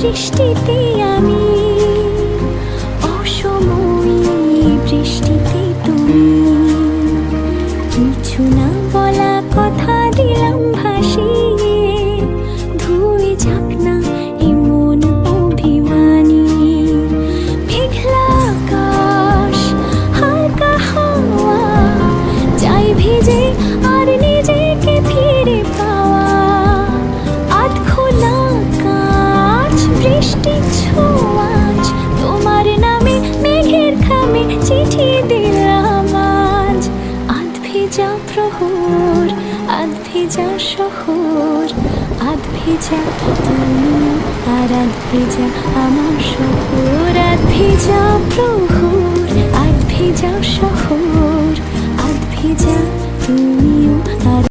বৃষ্টিতে আমি, অসময়ে বৃষ্টিতে তুমি, কিছু না বলা কথা দিলাম ভাসিয়ে, ধুয়ে যাক না এমন অভিমানী। মেঘলা আকাশ, হালকা হাওয়া, চাই ভিজে আর নিজেকে ফিরে পাওয়া। আধ খোলা কাঁচ, বৃষ্টির ছোঁয়াচ, তোমার নামে মেঘের খামে চিঠি দিলাম আজ। আধ ভেজা প্রহর, আধ ভেজা শহর, আধ ভেজা তুমি আর আধ ভেজা আমার শহর। আধ ভেজা প্রহর, আধ ভেজা শহর, আধ ভেজা তুমিও আর